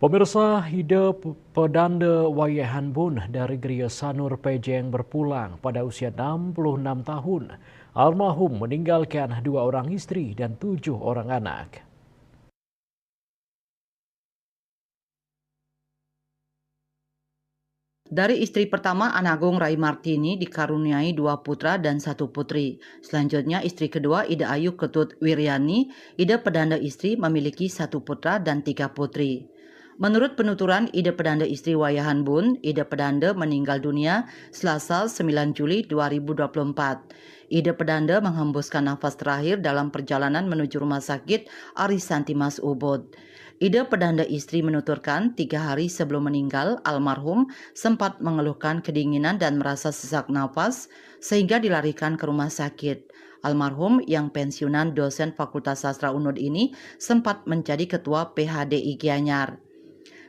Pemirsa, hidup pedanda Wayahan Bun dari Geria Sanur Pejeng berpulang pada usia 66 tahun. Almarhum meninggalkan 2 orang istri dan 7 orang anak. Dari istri pertama, Anagung Rai Martini dikaruniai 2 putra dan 1 putri. Selanjutnya istri kedua, Ida Ayu Ketut Wiryani, Ida pedanda istri memiliki 1 putra dan 3 putri. Menurut penuturan Ida pedanda istri Wayahan Bun, Ida pedanda meninggal dunia Selasa 9 Juli 2024. Ida pedanda menghembuskan nafas terakhir dalam perjalanan menuju rumah sakit Arisanti Mas Ubud. Ida pedanda istri menuturkan 3 hari sebelum meninggal, almarhum sempat mengeluhkan kedinginan dan merasa sesak nafas sehingga dilarikan ke rumah sakit. Almarhum yang pensiunan dosen Fakultas Sastra UNUD ini sempat menjadi ketua PHDI Gianyar.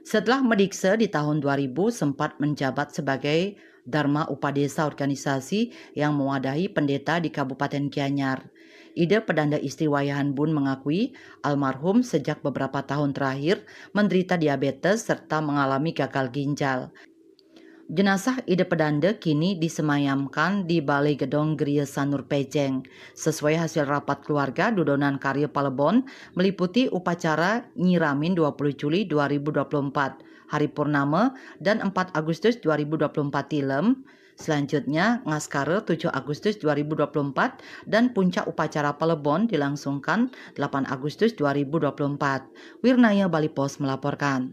Setelah medikse di tahun 2000 sempat menjabat sebagai Dharma Upadesa organisasi yang mewadahi pendeta di Kabupaten Gianyar. Ida pedanda istri Wayahan Bun mengakui almarhum sejak beberapa tahun terakhir menderita diabetes serta mengalami gagal ginjal. Jenazah Ida pedanda kini disemayamkan di Balai Gedong Geria Sanur Pejeng. Sesuai hasil rapat keluarga, Dudonan Karya Palebon meliputi upacara Nyiramin 20 Juli 2024, Hari Purnama, dan 4 Agustus 2024 Tilem. Selanjutnya, Ngaskara 7 Agustus 2024 dan puncak upacara Palebon dilangsungkan 8 Agustus 2024. Wirnaya Bali Pos melaporkan.